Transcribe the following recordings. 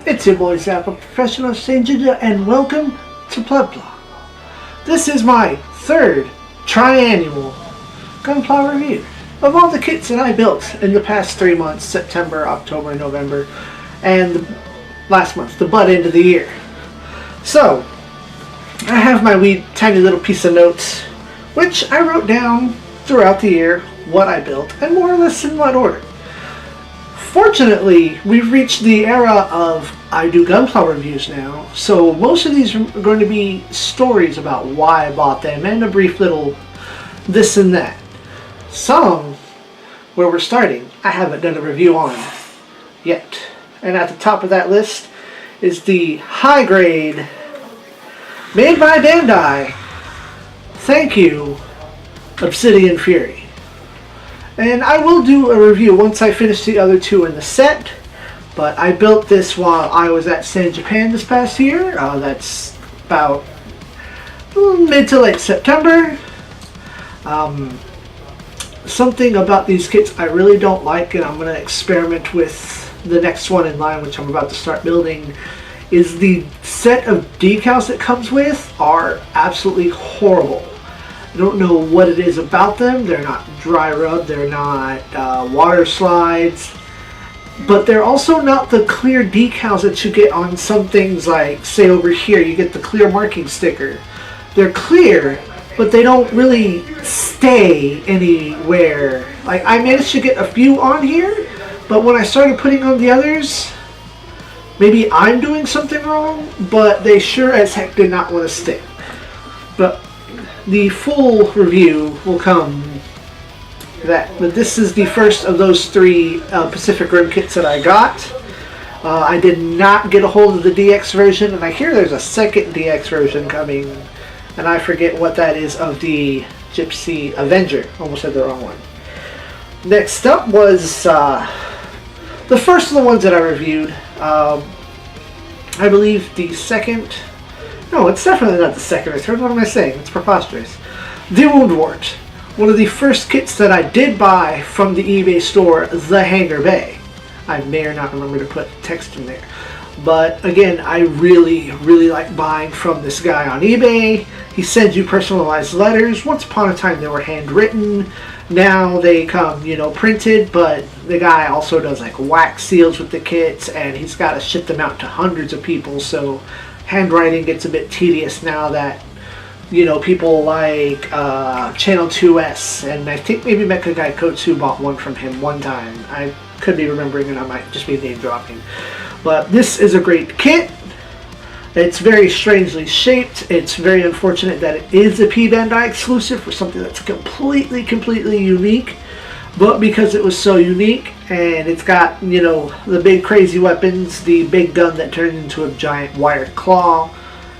It's your boy Zappa, Professional Stranger, and welcome to Plebpla. This is my third triannual gunpla review of all the kits that I built in the past 3 months, September, October, November, and last month, the butt end of the year. So, I have my wee tiny little piece of notes, which I wrote down throughout the year what I built, and more or less in what order. Fortunately, we've reached the era of I do gunpla reviews now, so most of these are going to be stories about why I bought them and a brief little this and that. Some, where we're starting, I haven't done a review on yet. And at the top of that list is the high grade, made by Bandai, thank you, Obsidian Fury. And I will do a review once I finish the other two in the set, but I built this while I was at SIEG Japan this past year. That's about mid to late September. Something about these kits I really don't like, and I'm going to experiment with the next one in line, which I'm about to start building, is the set of decals that comes with are absolutely horrible. I don't know what it is about them. They're not dry rub, they're not water slides, but they're also not the clear decals that you get on some things, like say over here you get the clear marking sticker. They're clear, but they don't really stay anywhere. Like, I managed to get a few on here, but when I started putting on the others, maybe I'm doing something wrong, but they sure as heck did not want to stick. But the full review will come but this is the first of those three Pacific Rim kits that I got. I did not get a hold of the DX version, and I hear there's a second DX version coming, and I forget what that is, of the Gypsy Avenger. Almost said the wrong one. Next up was the first of the ones that I reviewed. I believe the second. No, it's definitely not the second or third. What am I saying? It's preposterous. The Woundwort. One of the first kits that I did buy from the eBay store, The Hangar Bay. I may or not remember to put text in there. But again, I really like buying from this guy on eBay. He sends you personalized letters. Once upon a time they were handwritten. Now they come, printed, but the guy also does like wax seals with the kits, and he's got to ship them out to hundreds of people, so handwriting gets a bit tedious now that, people like Channel 2S, and I think maybe Mecha Guy Code 2 bought one from him one time. I could be remembering, and I might just be name dropping. But this is a great kit. It's very strangely shaped. It's very unfortunate that it is a Bandai exclusive for something that's completely unique. But because it was so unique, and it's got, the big crazy weapons, the big gun that turned into a giant wired claw,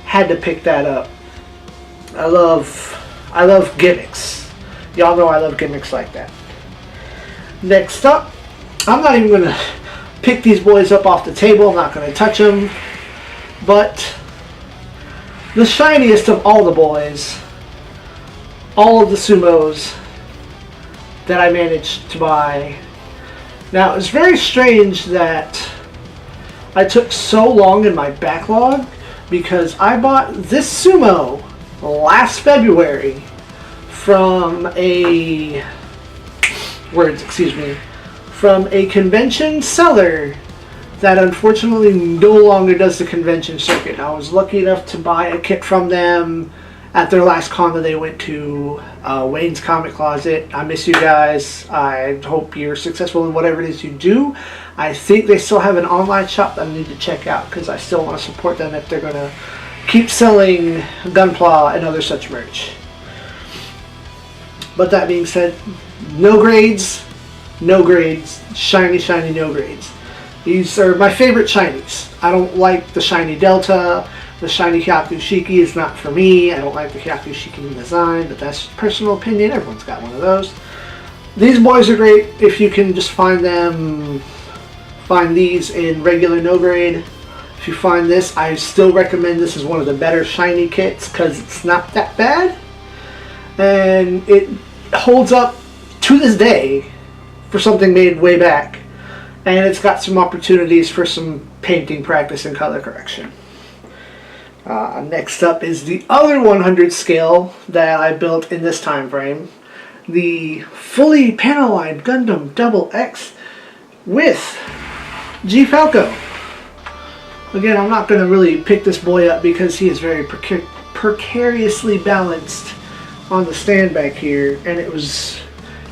had to pick that up. I love gimmicks. Y'all know I love gimmicks like that. Next up, I'm not even going to pick these boys up off the table. I'm not going to touch them. But the shiniest of all the boys, all of the sumos that I managed to buy. Now, it's very strange that I took so long in my backlog, because I bought this sumo last February from a convention seller that unfortunately no longer does the convention circuit. I was lucky enough to buy a kit from them at their last con that they went to, Wayne's Comic Closet. I miss you guys. I hope you're successful in whatever it is you do. I think they still have an online shop that I need to check out, because I still want to support them if they're going to keep selling gunpla and other such merch. But that being said, no grades, shiny no grades. These are my favorite shinies. I don't like the shiny Delta. The shiny Hyakushiki is not for me. I don't like the Hyakushiki design, but that's personal opinion. Everyone's got one of those. These boys are great if you can just find these in regular no grade. If you find this, I still recommend this as one of the better shiny kits, because it's not that bad. And it holds up to this day for something made way back. and it's got some opportunities for some painting practice and color correction. Next up is the other 100 scale that I built in this time frame, the fully panel-lined Gundam Double X with G Falco. Again, I'm not going to really pick this boy up because he is very precariously balanced on the stand back here, and it was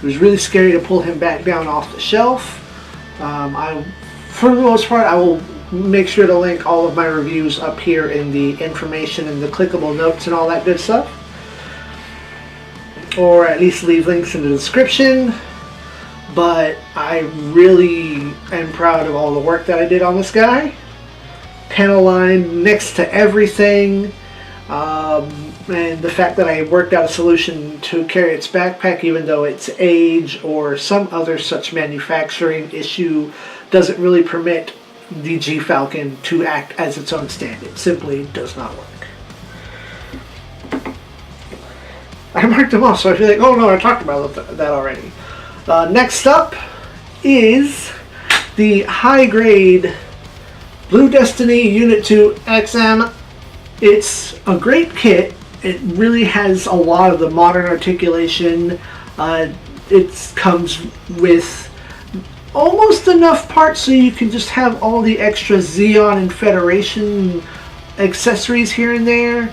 really scary to pull him back down off the shelf. For the most part, I will make sure to link all of my reviews up here in the information and the clickable notes and all that good stuff, or at least leave links in the description. But I really am proud of all the work that I did on this guy. Panel line next to everything, and the fact that I worked out a solution to carry its backpack, even though its age or some other such manufacturing issue doesn't really permit the G Falcon to act as its own stand. It simply does not work. I marked them off, so I feel like, oh no, I talked about that already. Next up is the high-grade Blue Destiny Unit 2 XM. It's a great kit. It really has a lot of the modern articulation. It comes with almost enough parts so you can just have all the extra ZEON and Federation accessories here and there.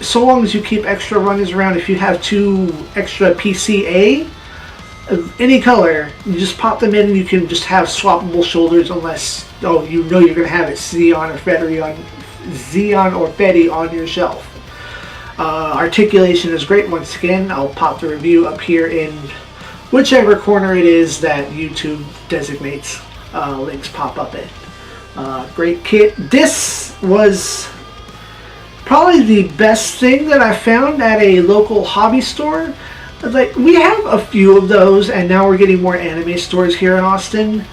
So long as you keep extra runners around, if you have 2 extra PCA of any color, you just pop them in and you can just have swappable shoulders, unless you know you're going to have it ZEON or Fedi on your shelf. Articulation is great. Once again, I'll pop the review up here in whichever corner it is that YouTube designates links pop up in. Great kit. This was probably the best thing that I found at a local hobby store. Like, we have a few of those, and now we're getting more anime stores here in Austin.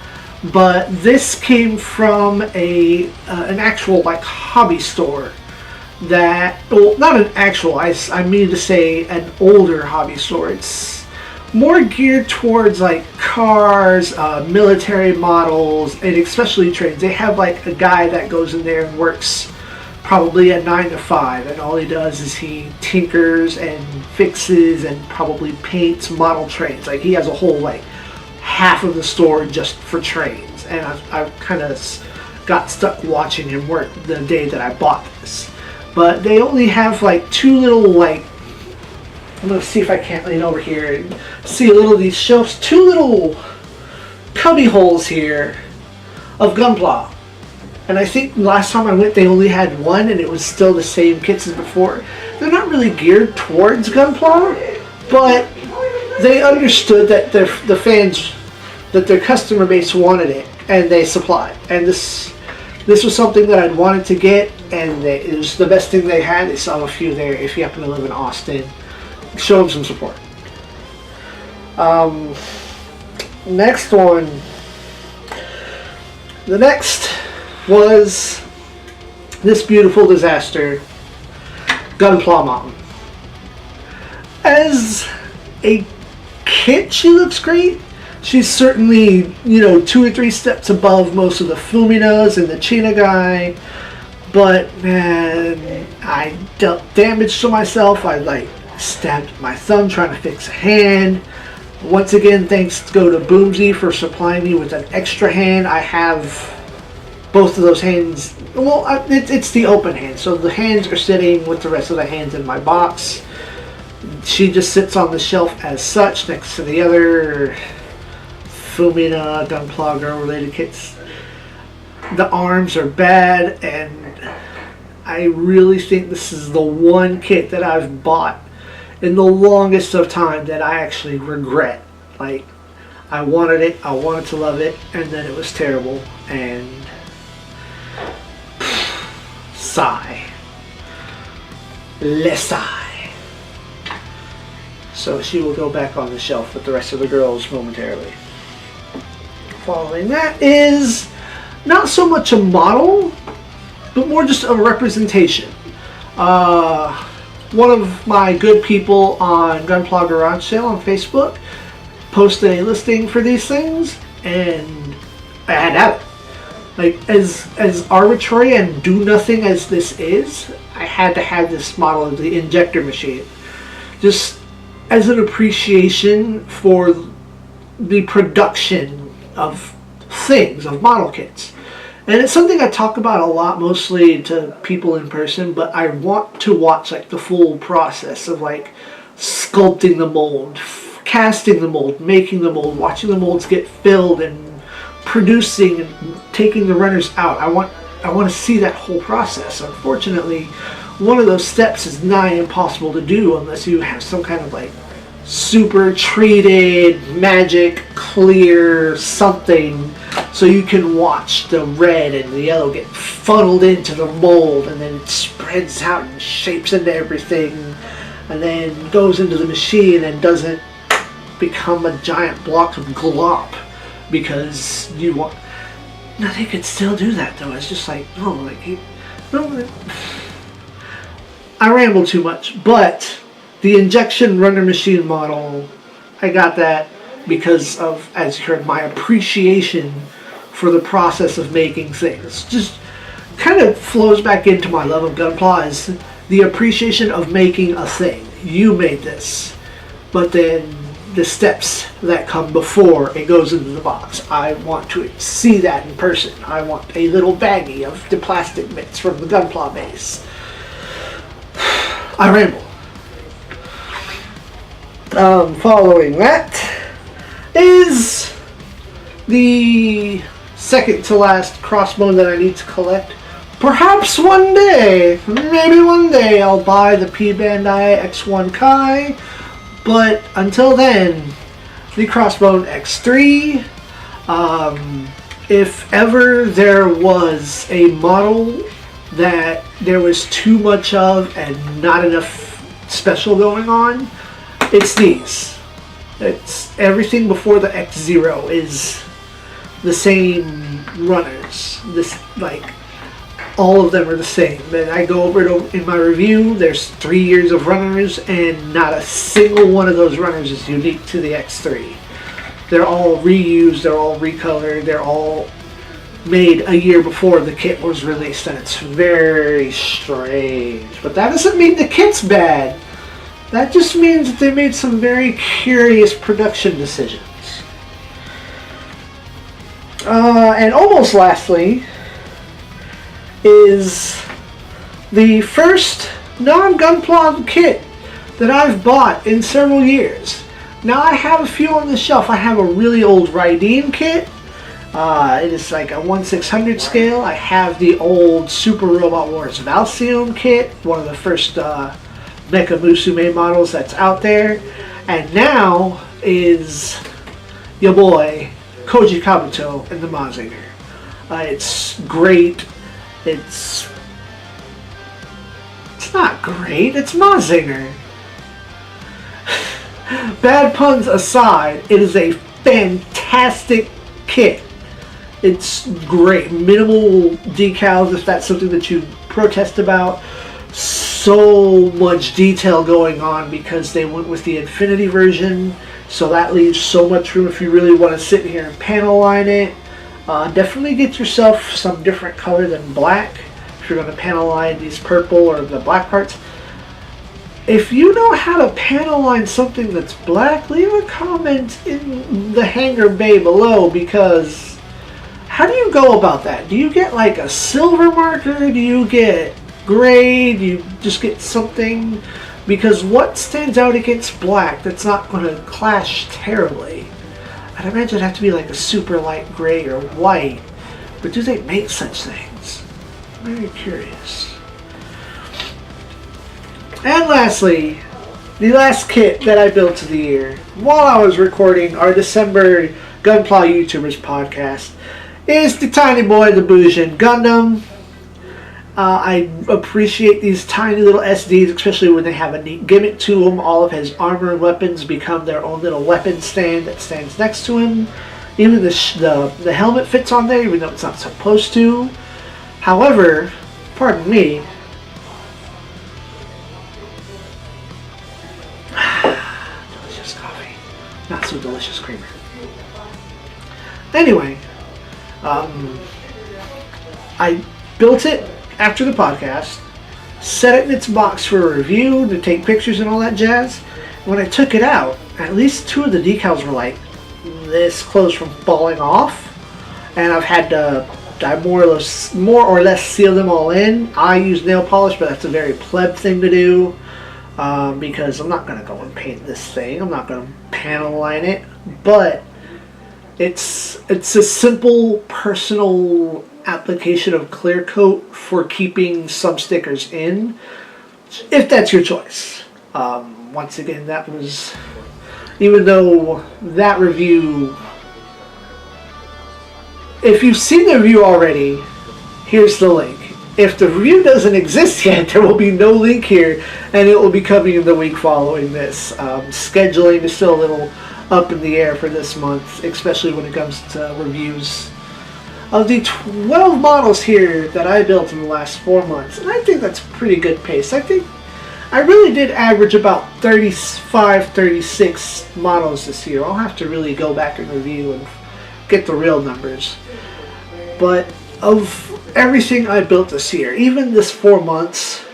But this came from an actual like hobby store. That, well, not an actual, I mean to say an older hobby store. It's more geared towards like cars, military models, and especially trains. They have like a guy that goes in there and works probably a 9 to 5, and all he does is he tinkers and fixes and probably paints model trains. Like, he has a whole like half of the store just for trains, and I kind of got stuck watching him work the day that I bought this. But they only have like 2 little, like, I'm going to see if I can't lean over here and see a little of these shelves. 2 little cubby holes here of gunpla. And I think last time I went they only had 1, and it was still the same kits as before. They're not really geared towards gunpla, but they understood that the fans, that their customer base wanted it, and they supplied. And this was something that I'd wanted to get, and it was the best thing they had. They saw a few there. If you happen to live in Austin, show them some support. Next one. The next was this beautiful disaster, Gunpla Mountain. As a kit, she looks great. She's certainly, 2 or 3 steps above most of the Fuminas and the China guy. But, man, I dealt damage to myself. I, stabbed my thumb trying to fix a hand. Once again, thanks go to Boomsy for supplying me with an extra hand. I have both of those hands. Well, it's the open hand. So the hands are sitting with the rest of the hands in my box. She just sits on the shelf as such next to the other Fumina Gunpla Girl related kits. The arms are bad, and I really think this is the one kit that I've bought in the longest of time that I actually regret. Like, I wanted it, I wanted to love it, and then it was terrible, and sigh. Le sigh. So she will go back on the shelf with the rest of the girls momentarily. Following that is not so much a model, but more just a representation. One of my good people on Gunpla Garage Sale on Facebook posted a listing for these things, and I had to have it. Like, as arbitrary and do nothing as this is, I had to have this model of the injector machine. Just as an appreciation for the production of things, of model kits. And it's something I talk about a lot, mostly to people in person, but I want to watch like the full process of like sculpting the mold, casting the mold, making the mold, watching the molds get filled and producing and taking the runners out. I want to see that whole process. Unfortunately, one of those steps is nigh impossible to do unless you have some kind of like super treated, magic, clear something so you can watch the red and the yellow get funneled into the mold and then it spreads out and shapes into everything and then goes into the machine and doesn't become a giant block of glop because you want... No, they could still do that though. It's just like, no, like, no. I ramble too much, but the injection runner machine model, I got that because of, as you heard, my appreciation for the process of making things. Just kind of flows back into my love of gunpla is the appreciation of making a thing. You made this, but then the steps that come before it goes into the box. I want to see that in person. I want a little baggie of the plastic bits from the gunpla base. I ramble. Following that is the second to last crossbow that I need to collect. Perhaps one day, maybe one day, I'll buy the P Bandai X1 Kai, but until then, the Crossbone X3. If ever there was a model that there was too much of and not enough special going on, it's these. It's everything before the X0 is the same runners. This, like, all of them are the same. And I go over it in my review. There's 3 years of runners, and not a single one of those runners is unique to the X3. They're all reused. They're all recolored. They're all made a year before the kit was released, and it's very strange. But that doesn't mean the kit's bad. That just means that they made some very curious production decisions. And almost lastly is the first non-gunpla kit that I've bought in several years. Now I have a few on the shelf. I have a really old Raideen kit. It is like a 1/600 scale. I have the old Super Robot Wars Valcion kit, one of the first Mecha Musume models that's out there. And now is your boy Koji Kabuto and the Mazinger. It's great. It's not great. It's Mazinger. Bad puns aside, it is a fantastic kit. It's great. Minimal decals if that's something that you protest about. So much detail going on because they went with the Infinity version. So that leaves so much room if you really want to sit here and panel line it. Definitely get yourself some different color than black if you're going to panel line these purple or the black parts. If you know how to panel line something that's black, leave a comment in the hangar bay below, because how do you go about that? Do you get like a silver marker? Do you get gray? Do you just get something? Because what stands out against black that's not going to clash terribly? I'd imagine it'd have to be like a super light gray or white. But do they make such things? I'm very curious. And lastly, the last kit that I built of the year, while I was recording our December Gunpla YouTubers podcast, is the Tiny Boy, the Bujin Gundam. I appreciate these tiny little SDs, especially when they have a neat gimmick to them. All of his armor and weapons become their own little weapon stand that stands next to him. Even the helmet fits on there, even though it's not supposed to. However, pardon me, delicious coffee, not so delicious creamer. Anyway, I built it after the podcast, set it in its box for a review, to take pictures and all that jazz. When I took it out, at least 2 of the decals were like this close from falling off, and I've had to more or less seal them all in. I use nail polish, but that's a very pleb thing to do, because I'm not going to go and paint this thing. I'm not going to panel line it, but it's a simple personal application of clear coat for keeping some stickers in, if that's your choice. Once again, that was, even though that review, if you've seen the review already, here's the link. If the review doesn't exist yet, there will be no link here, and it will be coming in the week following this. Scheduling is still a little up in the air for this month, especially when it comes to reviews of the 12 models here that I built in the last 4 months. And I think that's a pretty good pace. I think I really did average about 35, 36 models this year. I'll have to really go back and review and get the real numbers. But of everything I built this year, even this 4 months,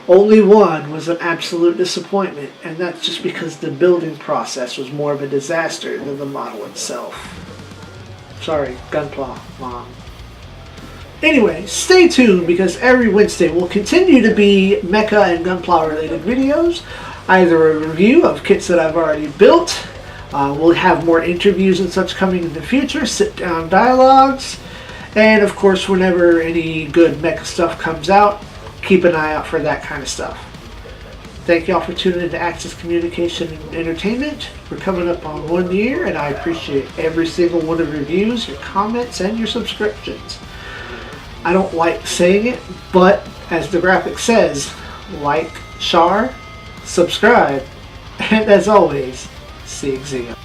only one was an absolute disappointment, and that's just because the building process was more of a disaster than the model itself. Sorry, gunpla, Mom. Anyway, stay tuned, because every Wednesday will continue to be mecha and gunpla related videos. Either a review of kits that I've already built, we'll have more interviews and such coming in the future, sit down dialogues, and of course whenever any good mecha stuff comes out, keep an eye out for that kind of stuff. Thank y'all for tuning in to Access Communication and Entertainment. We're coming up on 1 year, and I appreciate every single one of your views, your comments, and your subscriptions. I don't like saying it, but as the graphic says, like, Char, subscribe, and as always, SIEG ZEON.